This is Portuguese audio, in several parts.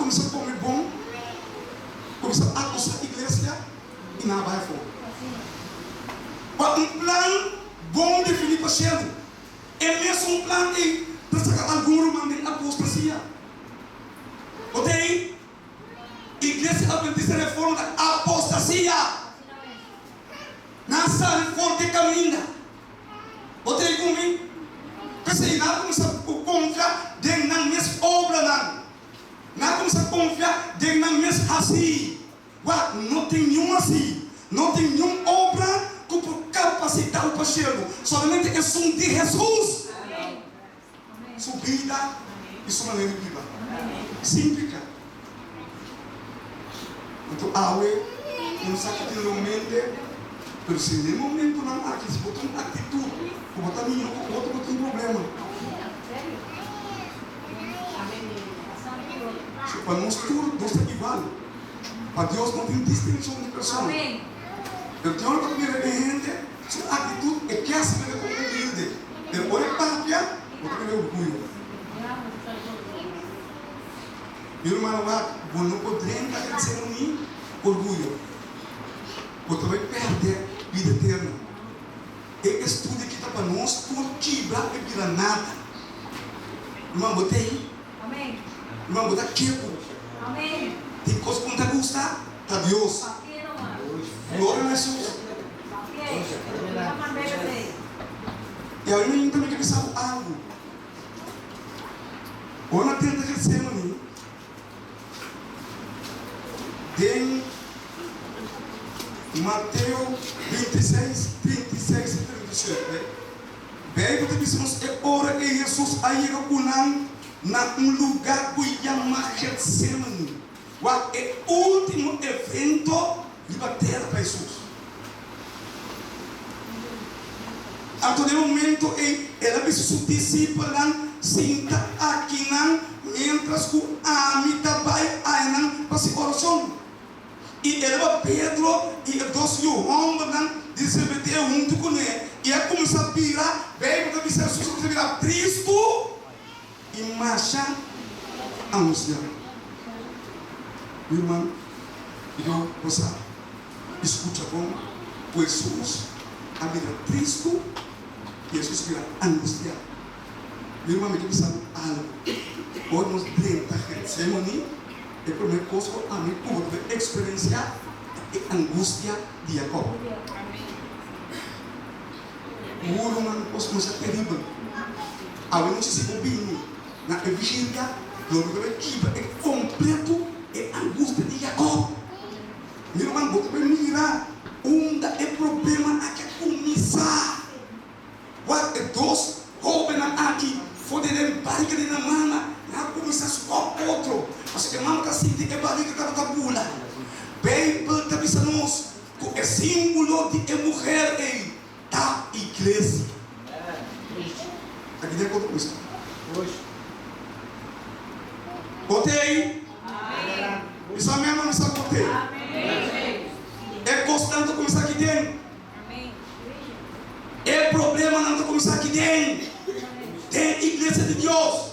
começar a comer bom, começar a acusar a igreja e não vai fora. Um plano bom de Filipe Chelo é mesmo um plano para sacar algum romano de apostasia. Botei igreja adventista reforma da apostasia. Nessa reforma de caminho. Botei comigo. Pensei, não começar a confiar de na mesma obra, não começar a confiar de na mesma assim. Não tem nenhum assim, não tem nenhuma obra que por capacitar o parceiro. Somente é som de Jesus. Sua vida e sua maneira de viver. Simples. Então, não sabe que tem momento, mas se nem momento não há que se botar uma atitude. Como está minha, outro tem problema. Para nós tudo, nós estamos igual. Para Deus não tem distinção de pessoa. Eu tenho uma primeira gente, sua atitude é que assim como humilde. Ele olha para a pia, outro é orgulho. Meu irmão, não poderia agradecer a mim, orgulho. Você vai perder a vida eterna. E estudo que está para nós, tudo quebrar e virar nada. Irmão, botei. Amém. Irmão, botar quebro. Amém. Tem coisa que não está gostando. Está Deus. Glória a Jesus. E aí eu também quero pensar algo. Ou na tenta de semana, tem Mateus 26, 36 e 37. Bem, que dizemos, é hora que Jesus aí na lugar que chama Getsemane. É o último evento de bater para Jesus. A todo momento, ela disse seus discípulos senta aqui, mientras que a mitad vai para a oração. E ela Pedro e dois João disse junto com ele. E ela começou a virar, bem, porque Jesus começou a virar Cristo e marcha anunciar. Meu irmão, você escuta como Jesus a virar Cristo e Jesus vira anunciar. Meu irmão, me diz algo. Hoje nós temos a cerimônia. A primeira coisa que a mim pode experienciar é a angústia de Jacob. O humano pode começar terrível. A não se combina na vigília, glória que é completo a angústia de Jacob. Meu irmão, você vai mirar onde é problema aqui começar. What é dois jovens aqui, foderem barriga de mama, na começar só outro. Mas que mama está sentindo que a barriga está tabula. Bem, para nós, que é símbolo de mulher da igreja. Aqui tem outra coisa. Botei. Isso a minha mão está botei. É constante começar aqui dentro. É problema não está começar aqui dentro. Tem igreja de Deus.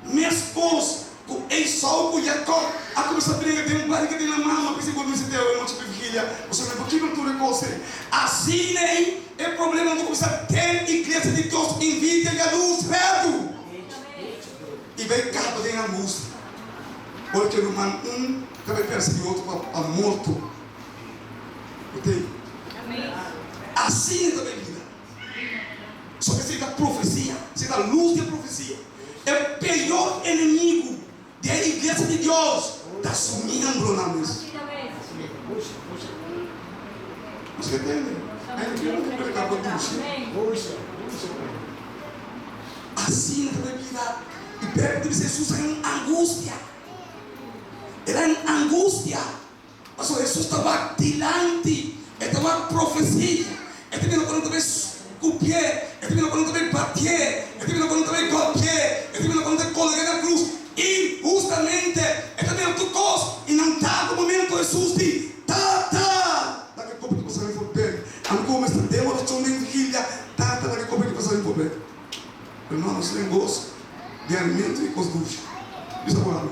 Minhas coisas. Com Esaú, com Jacob, a começar a brigar, tem barriga de mama, pensei quando você deu, eu não tive filha, você não pode não tudo você. Assim nem é problema de começar a ter igreja de Deus em vida e a luz perto. E vem capa de a luz. Porque o humano também perseguir o outro a morto. Entende? Assim também vida. Só que você dá profecia, você dá luz de profecia. É o pior inimigo da igreja de Deus. Está sumindo na mesa. Você entende? Assim também vida. E perto de Jesus era uma angústia. Era uma angústia. Mas Jesus estava dilante. Ele estava profecia. Ele estava falando também copiar. Ele estava falando também bater. Ele estava falando também golpear. Ele estava falando também colocar na cruz. E justamente, ele também tocou. E não está no momento Jesus diz: tá. Daqui a pouco você vai ver. Como esta demoração de vigília. Tá. Daqui a pouco você vai ver. Irmão, nós temos gosto de alimento e coisa doce. Isso é bom.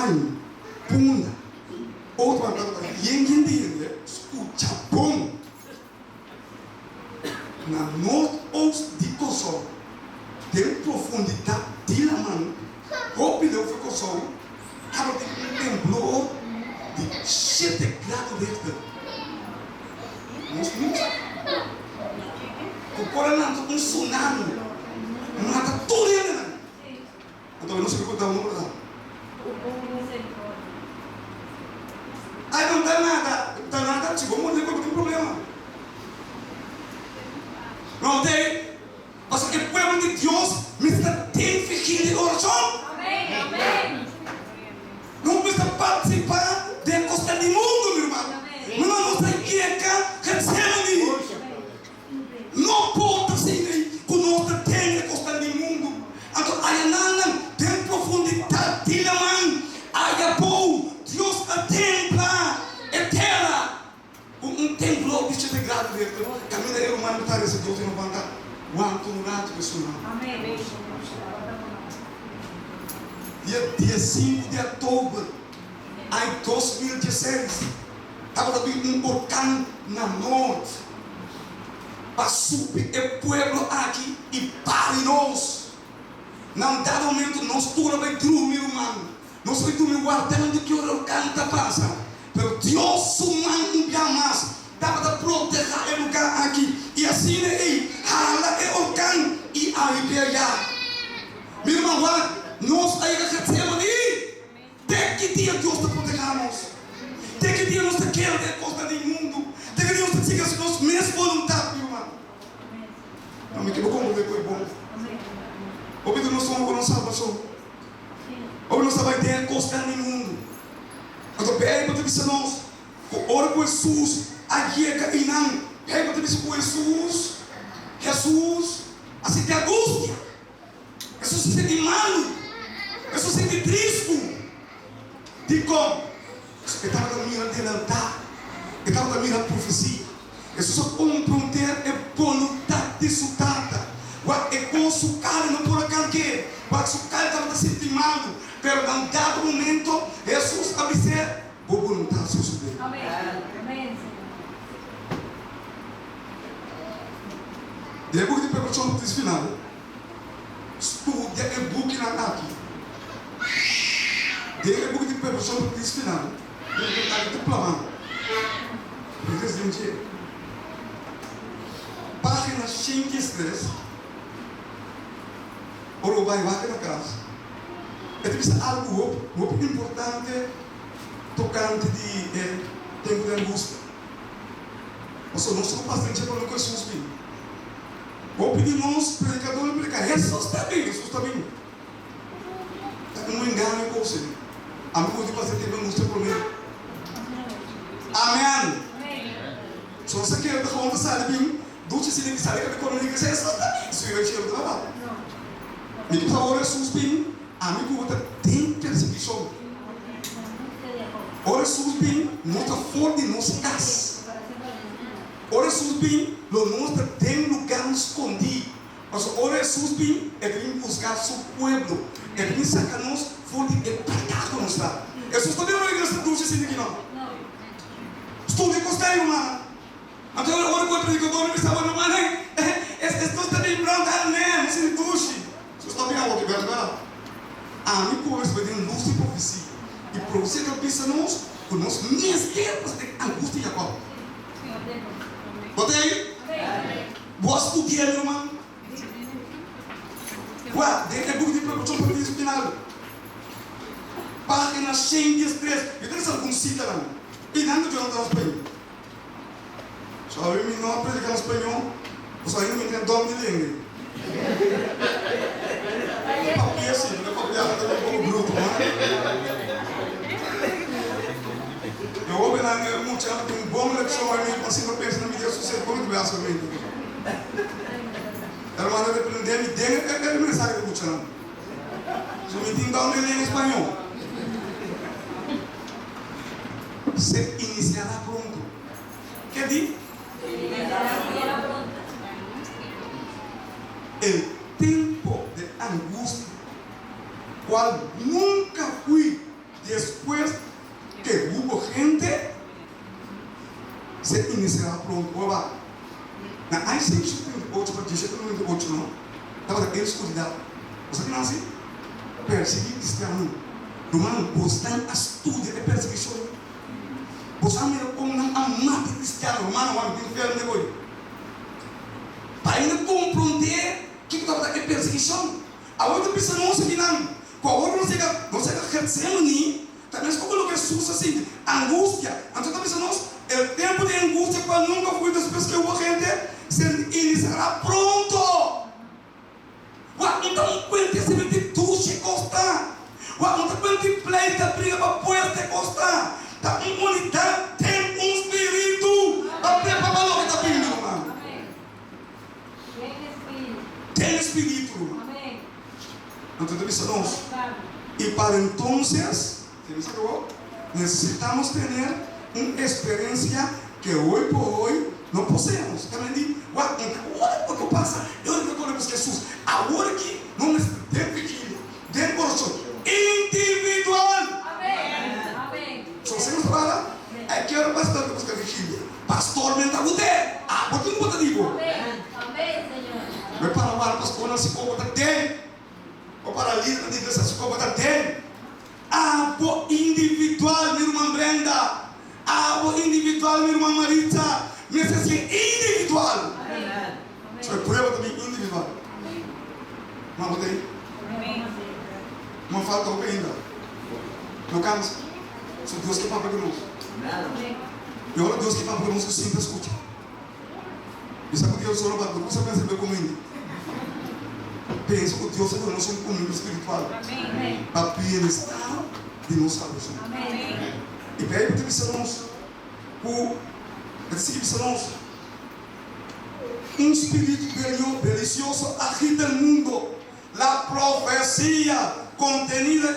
año, punda. Outro ano, ninguém escuta bom. Na norte-oeste de Kosovo, tem profundidade de la mão, rápido foi Kosovo, acaba de temblor de 7 graus de Richter. O Coronel um tsunami, mata tudo ele. Então eu não sei o que eu não. Aí não dá nada, chegou um momento que tem problema. Não tem? Mas o povo de Deus tem ficar de oração. Amém. Amém. Não precisa participar da costa do mundo, meu irmão. Não está aqui, recebe. Não pode ser que nós temos a costa do mundo. Então, aí não tem profundidade de la mão. Aí bom, Deus contempla a terra. Um templo de 7 graus de caminho é humano está esse Deus não vai dar. Quanto no rato pessoal. Amém. Dia 5 de outubro de 2016, estava um volcão na norte. Para subir o povo aqui e para nós. Não dá momento, nós todos vamos dormir, irmão. Nós vamos dormir guardando que o volcão está passando. Mas Deus humano jamais dava para proteger o lugar aqui. E assim ele hala o volcão e arrepiar. Meu irmão, nós aí que recebemos ali. Até que dia Deus está protegendo nós? Até que dia nós queremos a costa do mundo? Até que dia nós temos as nossas mesmas vontades, meu irmão? Não me equivoco, como foi bom. Ouvindo nós somos com nossa salvação. Ouvindo nós vai ter a costa do mundo. Então, pede para dizer nós, ora com Jesus, aqui é que não. Pede para dizer com Jesus, assim tem angústia. Jesus se sente mal. Jesus se sente triste. De como? Ele estava na minha de altar. Ele estava na minha profecia. Jesus só compreender a vontade de sua tata. É com sua cara, não por acaso que. Porque sua cara estava se sentindo mal. Pero num dado momento, Jesus avisou, vou voluntar seu sobrinho. Amém. Amém. Depois de preparação do final, estude o book na aqui. Depois de preparação do final, ele está aqui diplomado. Presidente, página 53, ora vai na casa. É algo muito importante tocante de tempo de angústia. Nós não somos bastante para não conhecer os filhos. Vou pedir nós, predicadores, predicar. Jesus está bem, Jesus está bem. Não engane com você. Amigo de fazer tempo de angústia por mim. Amém. Se você quer dar conta, sabe bem, dulce se nem sabe que a economia que Jesus está bem. Isso é o cheiro do trabalho. Me por favor, Jesus bem. Amigo, tem perseguição. Ora, subir, nossa forte, nossa casa. Ora, subir, nossa tem lugar escondido. Mas ora, subir, é vir buscar seu povo. É vir sacar-nos forte e para cá está. Eu só estou dando igreja dulce assim aqui não. Estou de costar, irmã. Então, ora, quando eu digo, me estava no mar, estou também pronto, né? Você me dulce. Você está bem alto, verdade? A mim começa a ver luz de profecia. E para você que pensa nós, com nós, minhas guerras tem angústia e Jacó. Bota aí. Boa estudar, meu irmão. Ué, dentro é book de preparação para o final. Página 113. Eu tenho algum cita lá. E não estou falando espanhol. Só eu me não aprendo espanhol. Só eu me entendo dom de língua. Papi assim, não é papi também como bruto, eu vou ver na muito um bom leção aí, assim para pensar na minha sociedade, como que vai ser mesmo. Era uma hora de aprender, me dê, é mensagem que eu estou falando. Se eu me entendo dar em espanhol, você iniciará pronto. Quer dizer? Iniciará pronto. O tempo de angústia, qual nunca fui de gente se iniciará pronto. Olha, na Isaiah 8 para 18 não. Estava daqueles cuidado. Você que não assim? Perseguir cristiano. Romano, você não estuda é perseguição. Você não é como não amar cristiano. Romano, o homem tem inferno de hoje. Para ainda compreender que estava daquela perseguição. A outra pessoa não se não. Com a outra não chega crescendo nem. Também se coloca Jesus assim, angústia. Então também se nós, o tempo de angústia para nunca foi das pessoas que o gente se iniciará pronto. Então, quando se mete tuxe costa, então quando pleita briga para poder costa, tá unidade tem espírito para preparar o que está pedindo, irmão. Tem espírito. Então também se nós. E para entonces, necesitamos ter uma experiência que hoje por hoje não possamos. Também digo, o que passa? Eu não estou com Jesus. Agora que não tem pequeno, tem coração individual. Amém. Só você nos fala, é que era bastante buscar vigília. Pastor, me entregou de. Por que não pode dizer? Amém, Senhor. Mas para o pastor não se cobra dele. Ou para a líder da igreja se cobra dele. Algo individual, minha irmã Brenda. Algo individual, minha irmã Maritza. Necessita individual. Isso é prova também individual. Mas botei. Não falta o ainda. Não cansa. Só Deus que fala conosco. E olha Deus que fala conosco, sempre escuta. Isso é porque eu sou no bagulho. Você pensa bem comigo. Pensa que Deus é conosco um comigo espiritual. Para bem-estar de nossa salvação. E para aí, precisamos um espírito delicioso agita o mundo. A profecia contenida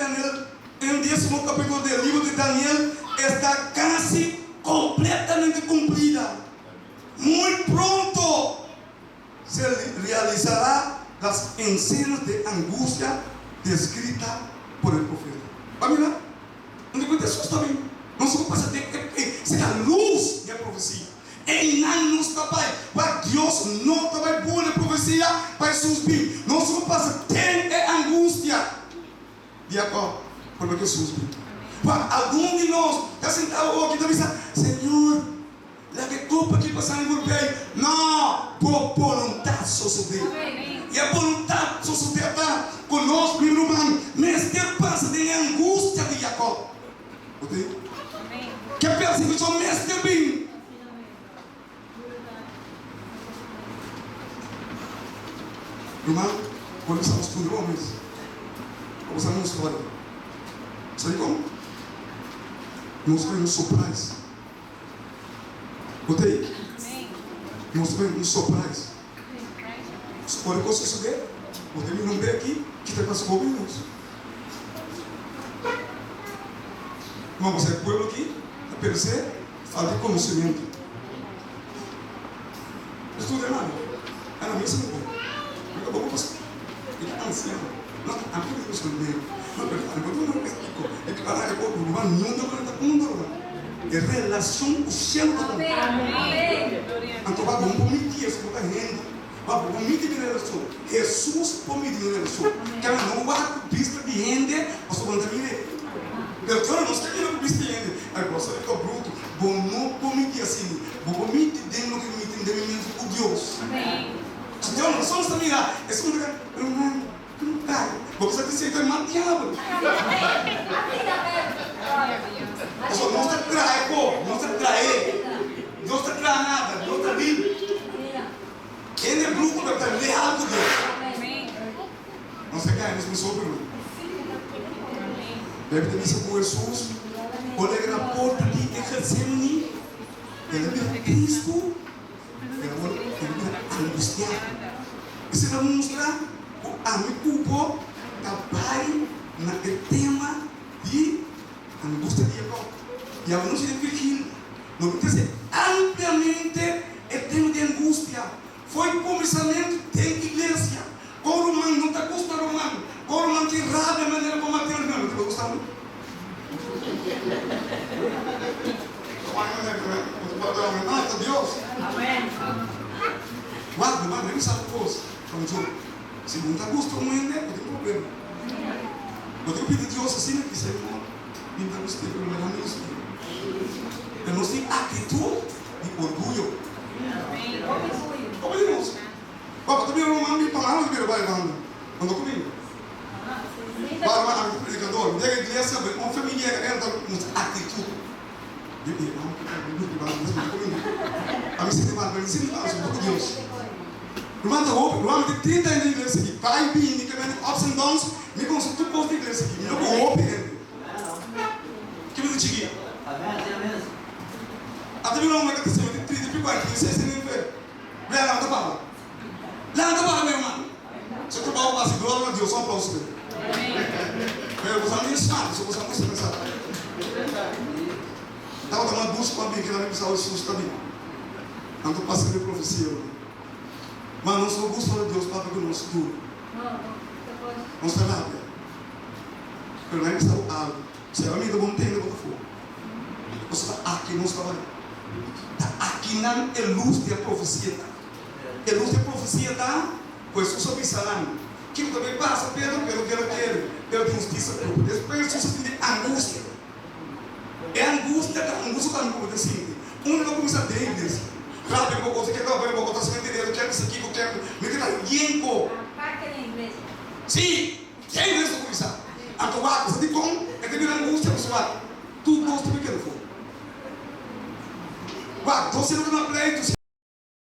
em 10º capítulo do livro de Daniel está quase completamente cumprida. Muito pronto se realizará as escenas de angústia descritas por el profeta. Vai mirar? Onde acontece também? Não se pode ser a luz da profecia. Em anos também, para Deus não também boa profecia para subir. Não se pode ter angústia. De acordo com o que subir. Para algum de nós está sentado aqui também Senhor, lá que culpa que passar em grupo aí? Não, por vontade só subir. E a vontade só subir está conosco, meu irmão. Mas que passa de angústia de Jacob. Ok? Que a perseguição mestre bem. Irmão, quando estamos estudando homens, vamos fazer uma história. Sabe como? Nós temos um surprise. Ok? Nós temos um surprise. Olha o que eu suceder. Você me não vê aqui, que está passando com nós. Vamos ser povo aqui, a perceber, falta de conhecimento. Estuda nada. Ela me ensinou. Eu vou passar. Ele está anciano. Não, a minha Deus também. Não, não é que para o povo, não dá para dar. É relação o céu da Amém. então vamos permitir isso para a gente. Vamos permitir a relação. Jesus permitiu a relação. Que não vai vista de gente, mas vamos também. Eu não estou querendo vista de gente. Aí você fica bruto. Vamos não permitir assim. Vamos permitir dentro do que me entendimento com Deus. Se Deus não só está mirando, é só não dá. Você tem que ser mais diabo. Só não se trai, pô. Não se trai. Não se trai nada. Não está livre. Ele é bruto, mas está leal com Deus. Não se cai, não se soube, irmão. Deve ter visto com Jesus. Olha na porta de Getsemane. Ele vira Cristo. Ele vira angustiado. E se não mostrar, o amigo trabalha naquele tema de angústia de Jacob. E a angústia de Virgílio. Não quer dizer, ampliamente é tema de angústia. Foi o começamento da igreja. O romano não está gostando do romano. O romano tem raiva da maneira como Mateus não está gostando. pensar depois. Então, se não está gostando muito, não tem problema. Eu tenho pedido a Deus assim, que você não está gostando, pelo menos não gostando. Eu não tenho atitude de orgulho. Como ele não usa? Papai, também eu não me parar no primeiro baile, andou comigo. Para uma predicador, me diga igreja, uma família que entra com atitude. Eu digo, não, a mim se demanda, mas se não, sou pouco Deus. Irmão, eu tenho 30 anos de igreja aqui. Pai, bem, que vem ups and downs, me consulta um pouco de igreja aqui. Eu vou open. Que me diga aqui. Até me não é que você tem 30 e 40, você nem vê. Vem lá, tá bom. Lá, tá bom, meu irmão. Se eu trabalho para a glória de Deus, só um aplauso dele. Eu vou usar minha chave, se eu vou usar minha mensagem. Estava tomando bucho para mim, que na minha missão hoje susto também. Não estou passando de profecia. Mas não sou bucho para Deus, para que eu não estudo. Não está nada. Eu não estou algo. Se ela me dá bom tempo, eu vou fogo. Você está aqui, não está ali. Aqui não é luz da profecia. É luz da profecia, tá? Pois eu sou pensamento. Que também passa pelo que ela quer, pela justiça própria. Depois você tem angústia. É a angústia está no corpo assim. Um não começa a ter igreja. Claro, eu vou conseguir que eu vou botar sem entender, eu quero isso aqui, eu quero. Me quer alguém com. Sim, que é igreja começar. A tua você tem como? É que vira angústia pessoal. Tudo nós também queremos. Você não tem uma pleito.